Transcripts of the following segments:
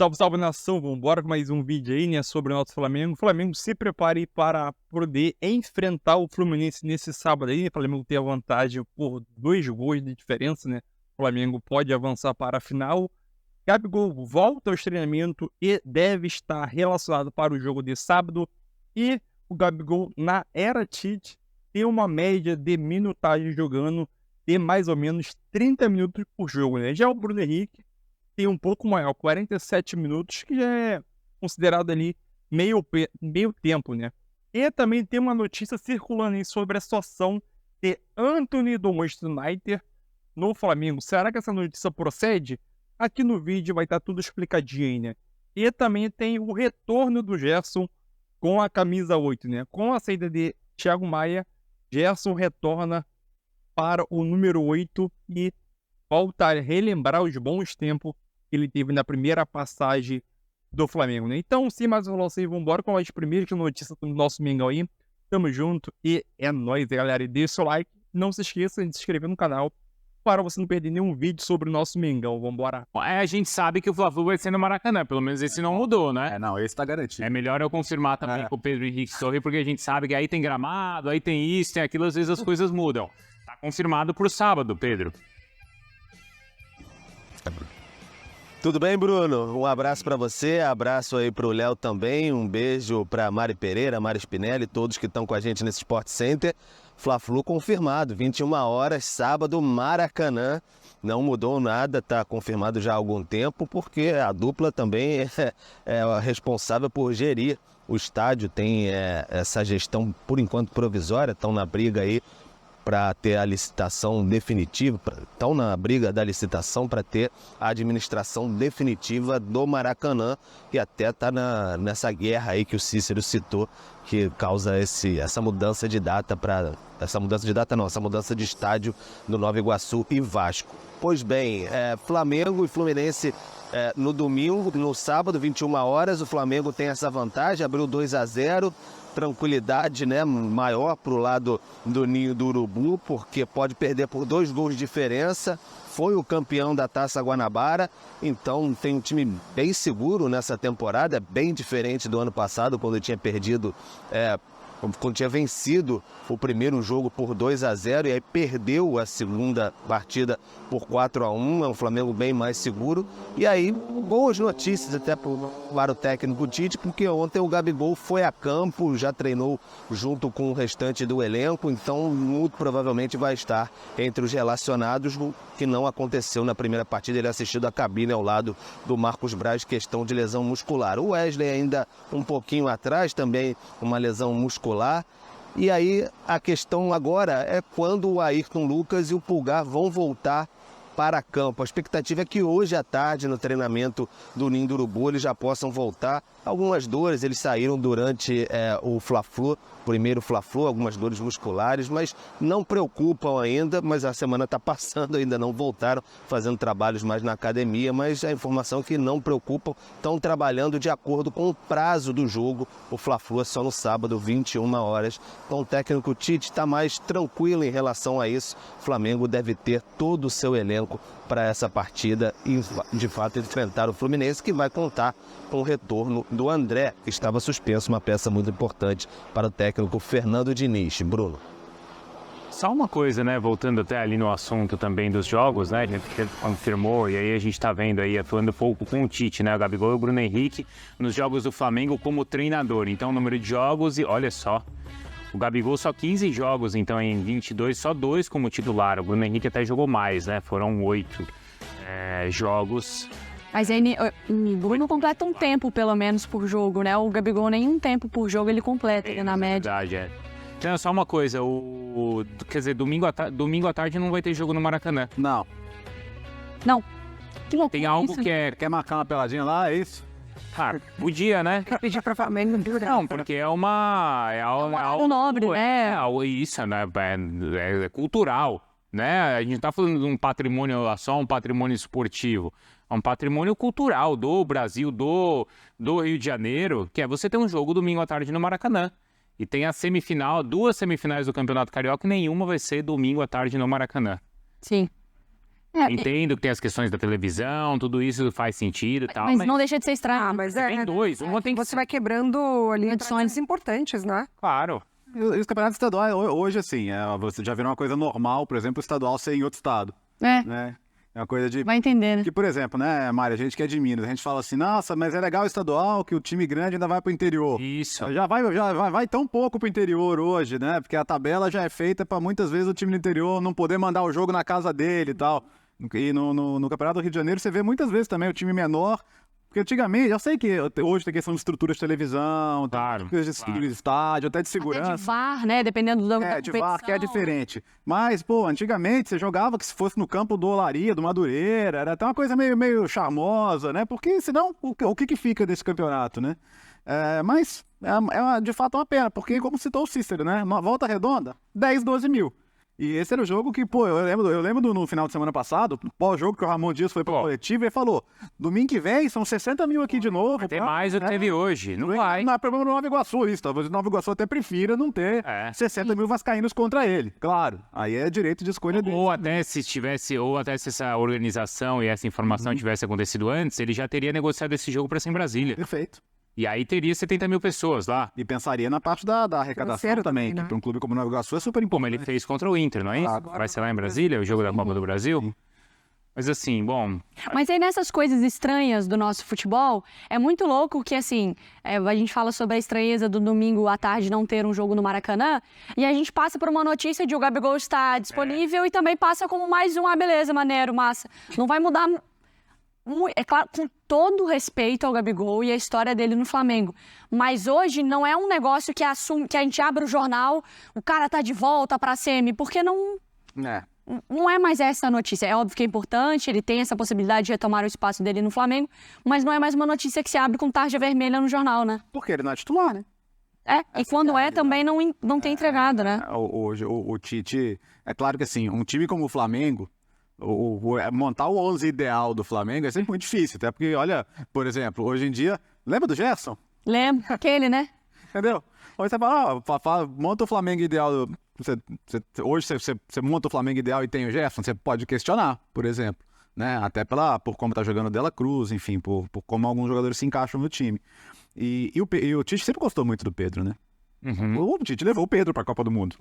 Salve, salve nação, vambora com mais um vídeo aí, né, sobre o nosso Flamengo. O Flamengo se prepare para poder enfrentar o Fluminense nesse sábado aí, né? O Flamengo tem a vantagem por 2 gols de diferença, né? O Flamengo pode avançar para a final. Gabigol volta aos treinamentos e deve estar relacionado para o jogo de sábado. E o Gabigol, na era Tite, tem uma média de minutagem jogando de mais ou menos 30 minutos por jogo, né? Já o Bruno Henrique tem um pouco maior, 47 minutos, que já é considerado ali meio tempo, né? E também tem uma notícia circulando aí sobre a situação de Antony do Manchester United no Flamengo. Será que essa notícia procede? Aqui no vídeo vai estar tudo explicadinho aí, né? E também tem o retorno do Gerson com a camisa 8, né? Com a saída de Thiago Maia, Gerson retorna para o número 8 e volta a relembrar os bons tempos que ele teve na primeira passagem do Flamengo, né? Então, sem mais enrolação, vamos embora com as primeiras notícias do nosso Mengão aí. Tamo junto e é nóis, galera. E deixa o seu like. Não se esqueça de se inscrever no canal para você não perder nenhum vídeo sobre o nosso Mengão. Vambora. A gente sabe que o Fla-Flu vai ser no Maracanã, pelo menos esse não mudou, né? Não, esse tá garantido. É melhor eu confirmar também com o Pedro Henrique Sorri, porque a gente sabe que aí tem gramado, aí tem isso, tem aquilo, às vezes as coisas mudam. Tá confirmado pro sábado, Pedro. Tudo bem, Bruno? Um abraço pra você, abraço aí pro Léo também, um beijo pra Mari Pereira, Mari Spinelli, todos que estão com a gente nesse Sport Center. Fla-Flu confirmado, 21 horas, sábado, Maracanã. Não mudou nada, tá confirmado já há algum tempo, porque a dupla também é a responsável por gerir o estádio, tem essa gestão, por enquanto, provisória, estão na briga aí para ter a licitação definitiva, estão na briga da licitação para ter a administração definitiva do Maracanã, que até está nessa guerra aí que o Cícero citou, que causa essa mudança de data essa mudança de estádio no Nova Iguaçu e Vasco. Pois bem, Flamengo e Fluminense no domingo, no sábado, 21 horas, o Flamengo tem essa vantagem, abriu 2-0, tranquilidade, né, maior para o lado do Ninho do Urubu, porque pode perder por 2 gols de diferença, foi o campeão da Taça Guanabara, então tem um time bem seguro nessa temporada, bem diferente do ano passado, quando tinha perdido, quando tinha vencido o primeiro jogo por 2-0 e aí perdeu a segunda partida por 4-1, é um Flamengo bem mais seguro. E aí, boas notícias até para o técnico Tite, porque ontem o Gabigol foi a campo, já treinou junto com o restante do elenco, então muito provavelmente vai estar entre os relacionados, que não aconteceu na primeira partida, ele assistiu da cabine ao lado do Marcos Braz, questão de lesão muscular. O Wesley ainda um pouquinho atrás, também uma lesão muscular. E aí a questão agora é quando o Ayrton Lucas e o Pulgar vão voltar para campo. A expectativa é que hoje à tarde, no treinamento do Ninho do Urubu, eles já possam voltar. Algumas dores, eles saíram durante o Fla-Flu, primeiro Fla-Flu, algumas dores musculares, mas não preocupam ainda, mas a semana está passando, ainda não voltaram, fazendo trabalhos mais na academia, mas a informação é que não preocupam, estão trabalhando de acordo com o prazo do jogo. O Fla-Flu é só no sábado, 21 horas. Então o técnico Tite está mais tranquilo em relação a isso. O Flamengo deve ter todo o seu elenco para essa partida e, de fato, enfrentar o Fluminense, que vai contar com o retorno do André, que estava suspenso, uma peça muito importante para o técnico Fernando Diniz. Bruno. Só uma coisa, né, voltando até ali no assunto também dos jogos, né, a gente confirmou, e aí a gente tá vendo aí, atuando um pouco com o Tite, né, o Gabigol e o Bruno Henrique, nos jogos do Flamengo como treinador. Então, número de jogos, e olha só, o Gabigol só 15 jogos, então em 22, só 2 como titular. O Bruno Henrique até jogou mais, né? Foram 8 jogos. Mas aí o Bruno completa um tempo, pelo menos, por jogo, né? O Gabigol nenhum tempo por jogo ele completa, na média. Verdade, Então, só uma coisa, quer dizer, domingo à tarde não vai ter jogo no Maracanã. Não. Não. Que loucura. Tem algo isso? que Quer marcar uma peladinha lá, é isso? Cara, podia, né? Pedir pra Flamengo. Não, porque é algo nobre, né? Isso, né? É cultural, né? A gente não tá falando de um patrimônio, só um patrimônio esportivo. É um patrimônio cultural do Brasil, do Rio de Janeiro, que é você ter um jogo domingo à tarde no Maracanã. E tem a semifinal, 2 semifinais do Campeonato Carioca, e nenhuma vai ser domingo à tarde no Maracanã. Sim. Entendo que tem as questões da televisão, tudo isso faz sentido e tal. Mas não deixa de ser estranho. Mas tem dois, um tem que você vai quebrando ali tradições importantes, né? Claro. E os campeonatos estaduais, hoje, assim, você já virou uma coisa normal, por exemplo, o estadual ser em outro estado, né? É uma coisa de... Vai entender, né? Que, por exemplo, né, Mari, a gente que é de Minas, a gente fala assim, nossa, mas é legal o estadual que o time grande ainda vai pro interior. Isso. Já vai tão pouco pro interior hoje, né? Porque a tabela já é feita para muitas vezes o time do interior não poder mandar o jogo na casa dele e tal. E no Campeonato do Rio de Janeiro você vê muitas vezes também o time menor. Porque antigamente, eu sei que hoje tem questão de estrutura de televisão, Claro, de estádio, até de segurança. Até de VAR, né? Dependendo da De VAR, que é competição. diferente. Mas, pô, antigamente você jogava que se fosse no campo do Olaria, do Madureira, era até uma coisa meio charmosa, né? Porque senão, o que fica desse campeonato, né? Mas de fato uma pena, porque como citou o Cícero, né? Uma volta redonda, 10, 12 mil. E esse era o jogo que, pô, eu lembro no final de semana passado, pós-jogo que o Ramon Dias foi pro coletivo e ele falou, domingo que vem são 60 mil aqui de novo. Tem mais do que teve hoje, não vai. Não é problema no Nova Iguaçu isso, talvez o Nova Iguaçu até prefira não ter 60 mil vascaínos contra ele, claro. Aí é direito de escolha dele. Ou até se essa organização e essa informação tivesse acontecido antes, ele já teria negociado esse jogo para ser em Brasília. Perfeito. E aí teria 70 mil pessoas lá. E pensaria na parte da arrecadação Financeiro também, também, né? que para um clube como o Nova Iguaçu é super Como importante. ele fez contra o Inter, não é isso? Vai ser lá em Brasília, o jogo da Copa do Brasil? Mas assim, bom... Mas aí nessas coisas estranhas do nosso futebol, é muito louco que, assim, a gente fala sobre a estranheza do domingo à tarde não ter um jogo no Maracanã, e a gente passa por uma notícia de o Gabigol estar disponível e também passa como mais um, beleza, maneiro, massa. Não vai mudar... É claro, com todo respeito ao Gabigol e a história dele no Flamengo. Mas hoje não é um negócio que a gente abre o jornal, o cara tá de volta pra semi, porque não é mais essa a notícia. É óbvio que é importante, ele tem essa possibilidade de retomar o espaço dele no Flamengo, mas não é mais uma notícia que se abre com tarja vermelha no jornal, né? Porque ele não é titular, né? E quando também não tem entregado, né? Hoje o Tite... É claro que assim, um time como o Flamengo, montar o 11 ideal do Flamengo é sempre muito difícil, até porque, olha, por exemplo, hoje em dia, lembra do Gerson? Lembro, aquele, né? Entendeu? Hoje você fala, monta o Flamengo ideal, hoje você monta o Flamengo ideal e tem o Gerson, você pode questionar, por exemplo, né? Até por como tá jogando o Dela Cruz, enfim, por como alguns jogadores se encaixam no time. E o Tite sempre gostou muito do Pedro, né? O Tite levou o Pedro para a Copa do Mundo.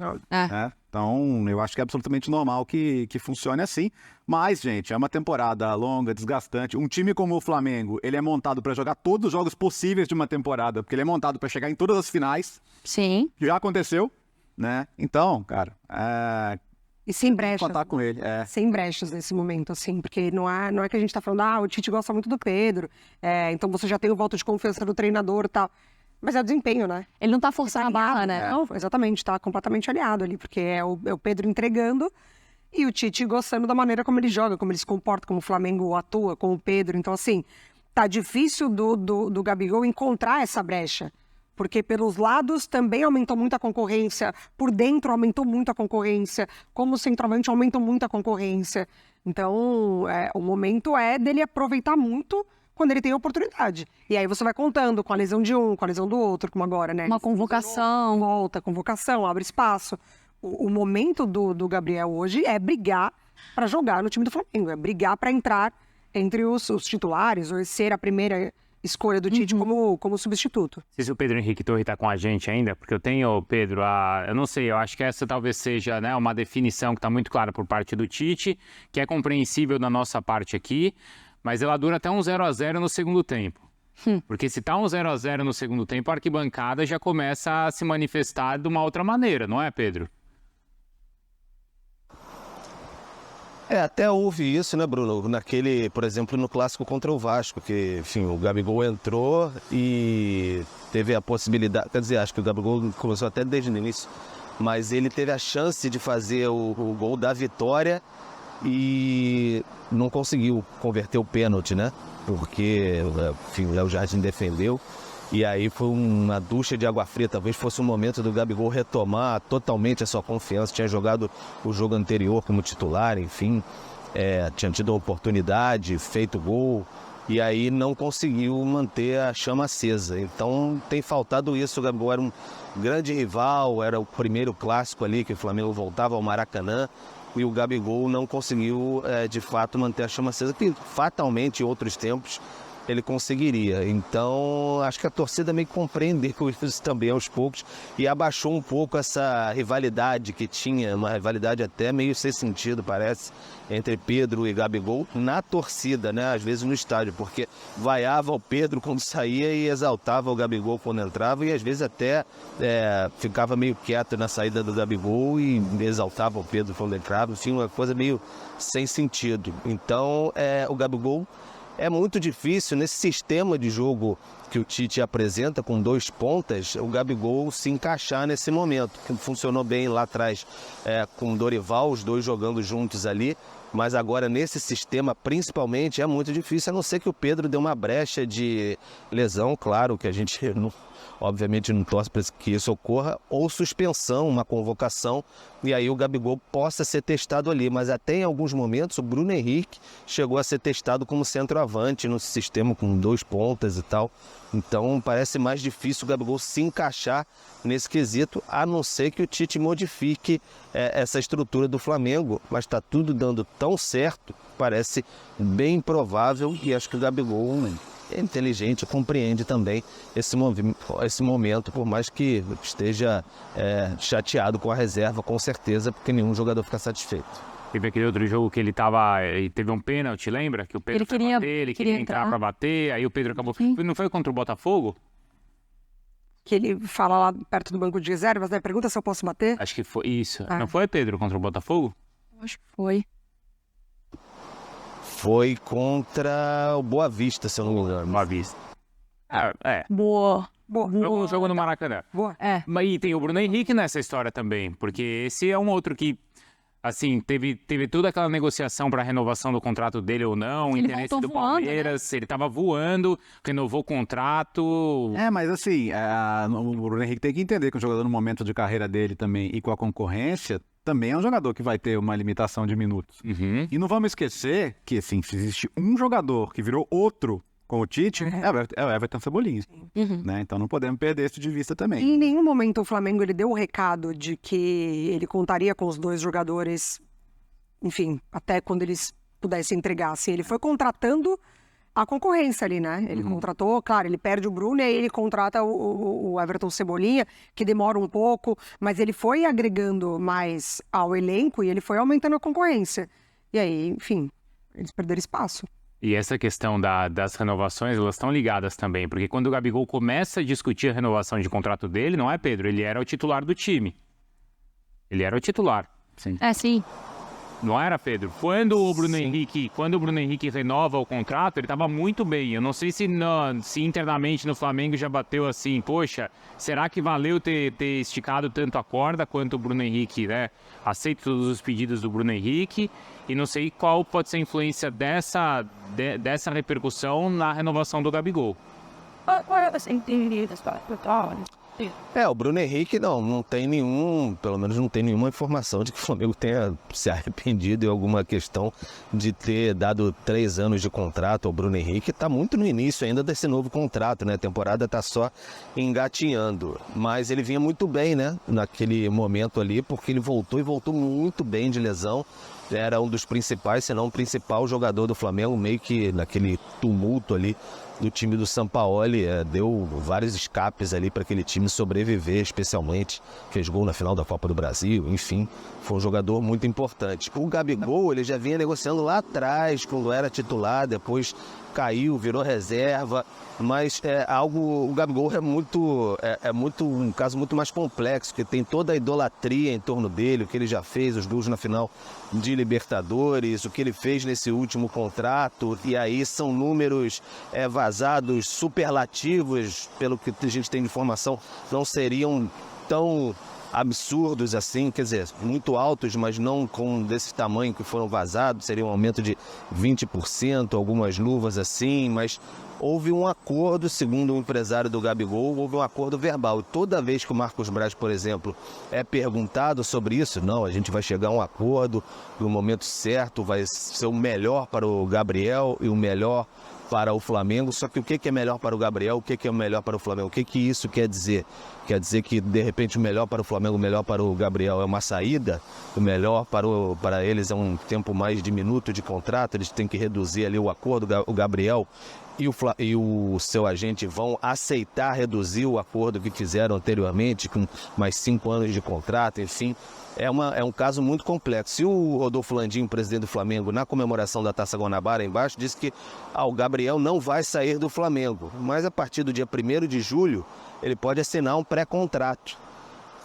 Então, eu acho que é absolutamente normal que funcione assim. Mas, gente, é uma temporada longa, desgastante. Um time como o Flamengo, ele é montado para jogar todos os jogos possíveis de uma temporada, porque ele é montado para chegar em todas as finais. Sim. Já aconteceu, né? Então, cara, E sem brechas. contar com ele. Sem brechas nesse momento, assim, porque não é que a gente tá falando, o Tite gosta muito do Pedro, então você já tem o voto de confiança do treinador e tal. Mas é o desempenho, né? Ele não tá forçando a barra, né? Não, exatamente, tá completamente aliado ali, porque é o Pedro entregando e o Tite gostando da maneira como ele joga, como ele se comporta, como o Flamengo atua com o Pedro. Então, assim, tá difícil do Gabigol encontrar essa brecha, porque pelos lados também aumentou muito a concorrência, por dentro aumentou muito a concorrência, como centroavante aumentou muito a concorrência. Então, o momento é dele aproveitar muito quando ele tem a oportunidade. E aí você vai contando com a lesão de um, com a lesão do outro, como agora, né? Uma convocação. Volta, convocação, abre espaço. O momento do Gabriel hoje é brigar para jogar no time do Flamengo, é brigar para entrar entre os titulares, ou ser a primeira escolha do Tite como substituto. Não sei se o Pedro Henrique Torre está com a gente ainda, porque eu tenho, Pedro, eu não sei, eu acho que essa talvez seja, né, uma definição que está muito clara por parte do Tite, que é compreensível da nossa parte aqui, mas ela dura até um 0-0 no segundo tempo. Porque se tá um 0-0 no segundo tempo, a arquibancada já começa a se manifestar de uma outra maneira, não é, Pedro? Até houve isso, né, Bruno? Por exemplo, no clássico contra o Vasco, que, enfim, o Gabigol entrou e teve a possibilidade, quer dizer, acho que o Gabigol começou até desde o início, mas ele teve a chance de fazer o gol da vitória e não conseguiu converter o pênalti, né? Porque, enfim, o Léo Jardim defendeu. E aí foi uma ducha de água fria. Talvez fosse o momento do Gabigol retomar totalmente a sua confiança. Tinha jogado o jogo anterior como titular, enfim. Tinha tido a oportunidade, feito gol. E aí não conseguiu manter a chama acesa. Então tem faltado isso. O Gabigol era um grande rival, era o primeiro clássico ali que o Flamengo voltava ao Maracanã. e o Gabigol não conseguiu, de fato, manter a chama acesa, que fatalmente em outros tempos ele conseguiria. Então, acho que a torcida meio que compreendeu isso também aos poucos e abaixou um pouco essa rivalidade que tinha, uma rivalidade até meio sem sentido, parece, entre Pedro e Gabigol na torcida, né? Às vezes no estádio, porque vaiava o Pedro quando saía e exaltava o Gabigol quando entrava e às vezes até ficava meio quieto na saída do Gabigol e exaltava o Pedro quando entrava, enfim, uma coisa meio sem sentido. Então, o Gabigol é muito difícil, nesse sistema de jogo que o Tite apresenta, com 2 pontas, o Gabigol se encaixar nesse momento, que funcionou bem lá atrás com o Dorival, os dois jogando juntos ali, mas agora nesse sistema, principalmente, é muito difícil, a não ser que o Pedro dê uma brecha de lesão, claro, que a gente obviamente não torce para que isso ocorra, ou suspensão, uma convocação, e aí o Gabigol possa ser testado ali. Mas até em alguns momentos o Bruno Henrique chegou a ser testado como centroavante no sistema com 2 pontas e tal. Então parece mais difícil o Gabigol se encaixar nesse quesito, a não ser que o Tite modifique essa estrutura do Flamengo. Mas está tudo dando tão certo, parece bem provável, e acho que o Gabigol é inteligente, compreende também esse momento, por mais que esteja chateado com a reserva, com certeza, porque nenhum jogador fica satisfeito. Teve aquele outro jogo que ele teve um pênalti, lembra? Que o Pedro ele queria entrar para bater, aí o Pedro acabou... Sim. Não foi contra o Botafogo? Que ele fala lá perto do banco de reservas, né? Pergunta se eu posso bater. Acho que foi isso. Não foi, Pedro, contra o Botafogo? Acho que foi. Foi contra o Boa Vista, se eu não me engano. Boa Vista. Boa. Foi um jogo no Maracanã. Boa. Mas e tem o Bruno Henrique nessa história também, porque esse é um outro que, assim, teve toda aquela negociação para a renovação do contrato dele ou não, Ele interesse voltou do voando, Palmeiras, ele estava voando, renovou o contrato. Mas assim, o Bruno Henrique tem que entender que o jogador no momento de carreira dele também e com a concorrência, também é um jogador que vai ter uma limitação de minutos. Uhum. E não vamos esquecer que, assim, se existe um jogador que virou outro com o Tite, é o Everton Cebolinha. Né? Então não podemos perder isso de vista também. Em nenhum momento o Flamengo ele deu o recado de que ele contaria com os 2 jogadores, enfim, até quando eles pudessem entregar. Assim, ele foi contratando a concorrência ali, né? Ele contratou, claro, ele perde o Bruno e aí ele contrata o Everton Cebolinha, que demora um pouco, mas ele foi agregando mais ao elenco e ele foi aumentando a concorrência. E aí, enfim, eles perderam espaço. E essa questão das renovações, elas estão ligadas também, porque quando o Gabigol começa a discutir a renovação de contrato dele, não é, Pedro? Ele era o titular do time. Ele era o titular. Sim. Sim. Não era, Pedro? Quando o Bruno Henrique renova o contrato, ele estava muito bem. Eu não sei se internamente no Flamengo já bateu assim, poxa, será que valeu ter esticado tanto a corda quanto o Bruno Henrique, né? Aceito todos os pedidos do Bruno Henrique e não sei qual pode ser a influência dessa repercussão na renovação do Gabigol. O Bruno Henrique não tem pelo menos não tem nenhuma informação de que o Flamengo tenha se arrependido em alguma questão de ter dado 3 anos de contrato ao Bruno Henrique. Está muito no início ainda desse novo contrato, né? A temporada está só engatinhando, mas ele vinha muito bem, né? Naquele momento ali, porque ele voltou muito bem de lesão. Era um dos principais, se não o principal jogador do Flamengo, meio que naquele tumulto ali do time do Sampaoli, deu vários escapes ali para aquele time sobreviver, especialmente, fez gol na final da Copa do Brasil, enfim, foi um jogador muito importante. O Gabigol, ele já vinha negociando lá atrás, quando era titular, depois caiu, virou reserva, mas o Gabigol é muito um caso muito mais complexo, porque tem toda a idolatria em torno dele, o que ele já fez, os gols na final de Libertadores, o que ele fez nesse último contrato, e aí são números vazados, superlativos, pelo que a gente tem de informação, não seriam tão absurdos assim, quer dizer, muito altos, mas não com desse tamanho que foram vazados, seria um aumento de 20%, algumas luvas assim, mas houve um acordo, segundo o empresário do Gabigol, houve um acordo verbal. Toda vez que o Marcos Braz, por exemplo, é perguntado sobre isso, não, a gente vai chegar a um acordo no momento certo, vai ser o melhor para o Gabriel e o melhor para o Flamengo, só que o que é melhor para o Gabriel, o que é melhor para o Flamengo, o que isso quer dizer? Quer dizer que, de repente, o melhor para o Flamengo, o melhor para o Gabriel é uma saída, o melhor para eles é um tempo mais diminuto de contrato, eles têm que reduzir ali o acordo, o Gabriel e o seu agente vão aceitar reduzir o acordo que fizeram anteriormente, com mais 5 anos de contrato, enfim. É um caso muito complexo. E o Rodolfo Landim, presidente do Flamengo, na comemoração da Taça Guanabara, embaixo, disse que o Gabriel não vai sair do Flamengo. Mas a partir do dia 1º de julho, ele pode assinar um pré-contrato.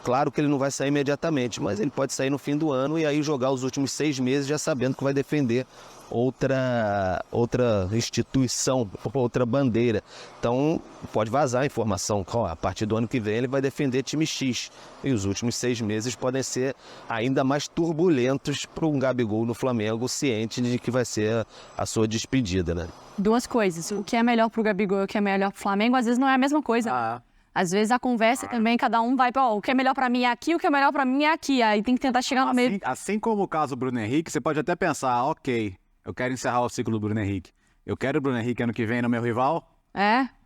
Claro que ele não vai sair imediatamente, mas ele pode sair no fim do ano e aí jogar os últimos 6 meses já sabendo que vai defender outra instituição, outra bandeira. Então, pode vazar a informação. A partir do ano que vem ele vai defender time X. E os últimos 6 meses podem ser ainda mais turbulentos para um Gabigol no Flamengo, ciente de que vai ser a sua despedida, né? 2 coisas. O que é melhor pro Gabigol e o que é melhor pro Flamengo, às vezes não é a mesma coisa. Às vezes a conversa também, cada um vai para o que é melhor para mim é aqui, o que é melhor para mim é aqui. Aí tem que tentar chegar no meio. Assim como o caso do Bruno Henrique, você pode até pensar, ok, eu quero encerrar o ciclo do Bruno Henrique. Eu quero o Bruno Henrique ano que vem no meu rival.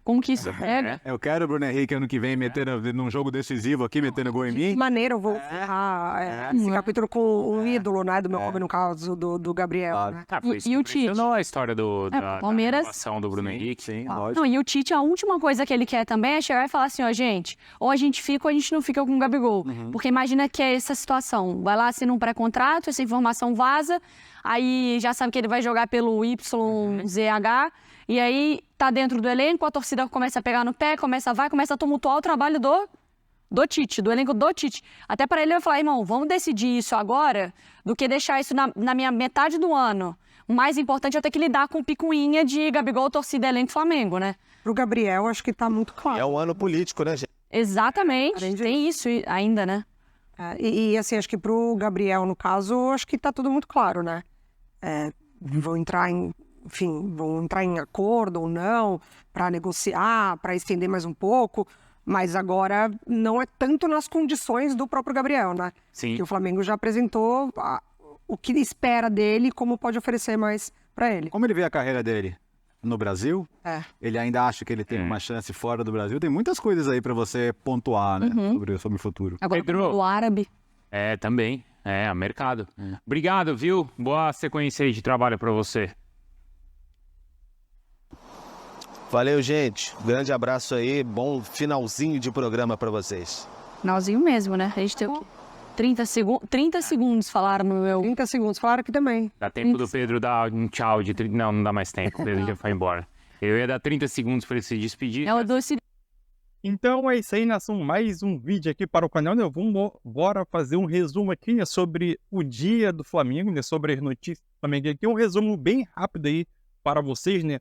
Como que isso pega? Eu quero o Bruno Henrique ano que vem num jogo decisivo aqui, metendo gol em mim. Que maneira eu vou encerrar esse capítulo com um ídolo, né? Do meu hobby, no caso do Gabriel. Né? E o Tite? Não a história da Palmeiras. renovação do Bruno Henrique. Sim, lógico. Não, e o Tite, a última coisa que ele quer também é chegar e falar assim, ó, gente, ou a gente fica ou a gente não fica com o Gabigol. Porque imagina que é essa situação. Vai lá, assina um pré-contrato, essa informação vaza, aí já sabe que ele vai jogar pelo YZH, e aí tá dentro do elenco, a torcida começa a pegar no pé, começa a tumultuar o trabalho do Tite, do elenco do Tite. Até para ele eu falar, irmão, vamos decidir isso agora, do que deixar isso na minha metade do ano. O mais importante é ter que lidar com picuinha de Gabigol, torcida, elenco, Flamengo, né? Pro Gabriel, acho que tá muito claro. É um ano político, né, gente? Exatamente, tem isso ainda, né? Assim, acho que pro Gabriel, no caso, acho que tá tudo muito claro, né? Vão entrar em acordo ou não, para negociar, para estender mais um pouco, mas agora não é tanto nas condições do próprio Gabriel, né? Sim. Que o Flamengo já apresentou o que espera dele e como pode oferecer mais para ele. Como ele vê a carreira dele no Brasil, ele ainda acha que ele tem uma chance fora do Brasil. Tem muitas coisas aí para você pontuar, né? Sobre o futuro. Agora, Pedro. o árabe. Também. Mercado. Obrigado, viu? Boa sequência aí de trabalho para você. Valeu, gente. Grande abraço aí. Bom finalzinho de programa para vocês. Finalzinho mesmo, né? A gente tem o quê? 30 segundos falaram no meu... 30 segundos, falaram aqui também. Dá tempo do Pedro dar um tchau de 30... Não dá mais tempo. O Pedro já foi embora. Eu ia dar 30 segundos para ele se despedir. Então é isso aí, nação. Mais um vídeo aqui para o canal, né? Vamos bora fazer um resumo aqui, né? Sobre o dia do Flamengo, né? Sobre as notícias do Flamengo aqui. Um resumo bem rápido aí para vocês, né?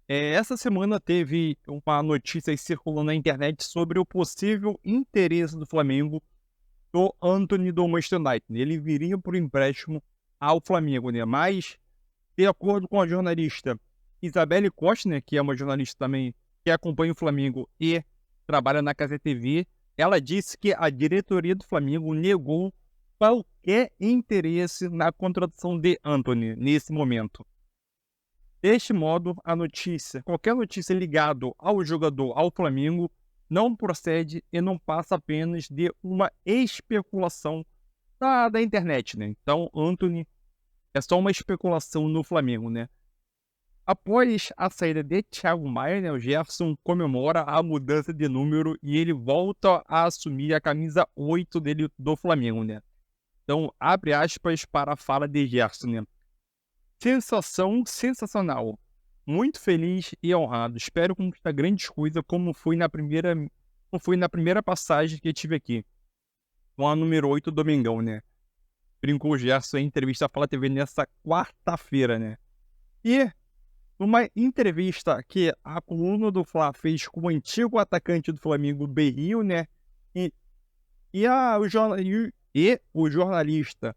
Essa semana teve uma notícia circulando na internet sobre o possível interesse do Flamengo do Antony do Manchester United. Ele viria por empréstimo ao Flamengo, né? Mas, de acordo com a jornalista Isabelle Costa, né? Que é uma jornalista também que acompanha o Flamengo e trabalha na Casa TV, ela disse que a diretoria do Flamengo negou qualquer interesse na contratação de Antony nesse momento. Deste modo, qualquer notícia ligada ao jogador, ao Flamengo, não procede e não passa apenas de uma especulação da internet, né? Então, Antony é só uma especulação no Flamengo, né? Após a saída de Thiago Maia, né, o Gerson comemora a mudança de número e ele volta a assumir a camisa 8 dele do Flamengo, né? Então, abre aspas para a fala de Gerson, né? Sensação sensacional. Muito feliz e honrado. Espero conquistar grandes coisas como foi na primeira passagem que tive aqui. Com a número 8 do Domingão, né? Brincou o Gerson em entrevista à Fala TV nessa quarta-feira, né? E numa entrevista que a coluna do Fla fez com o antigo atacante do Flamengo, Berrio, né? O jornalista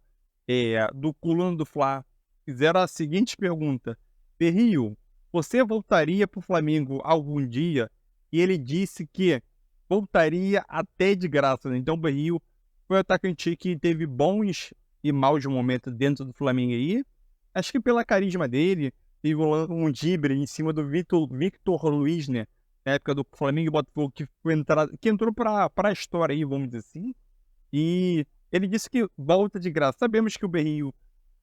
do coluna do Fla fizeram a seguinte pergunta: Berrio, você voltaria para o Flamengo algum dia? E ele disse que voltaria até de graça, né? Então o Berrio foi o atacante que teve bons e maus momentos dentro do Flamengo aí. Acho que pela carisma dele, teve um drible em cima do Victor Luiz, né? Na época do Flamengo e Botafogo, que entrou para a história aí, vamos dizer assim. E ele disse que volta de graça. Sabemos que o Berrio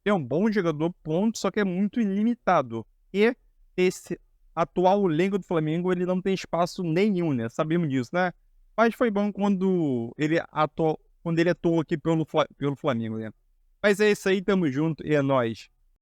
é um bom jogador, ponto, só que é muito ilimitado. E esse atual elenco do Flamengo, ele não tem espaço nenhum, né? Sabemos disso, né? Mas foi bom quando ele atuou aqui pelo Flamengo, né? Mas é isso aí, tamo junto e é nóis.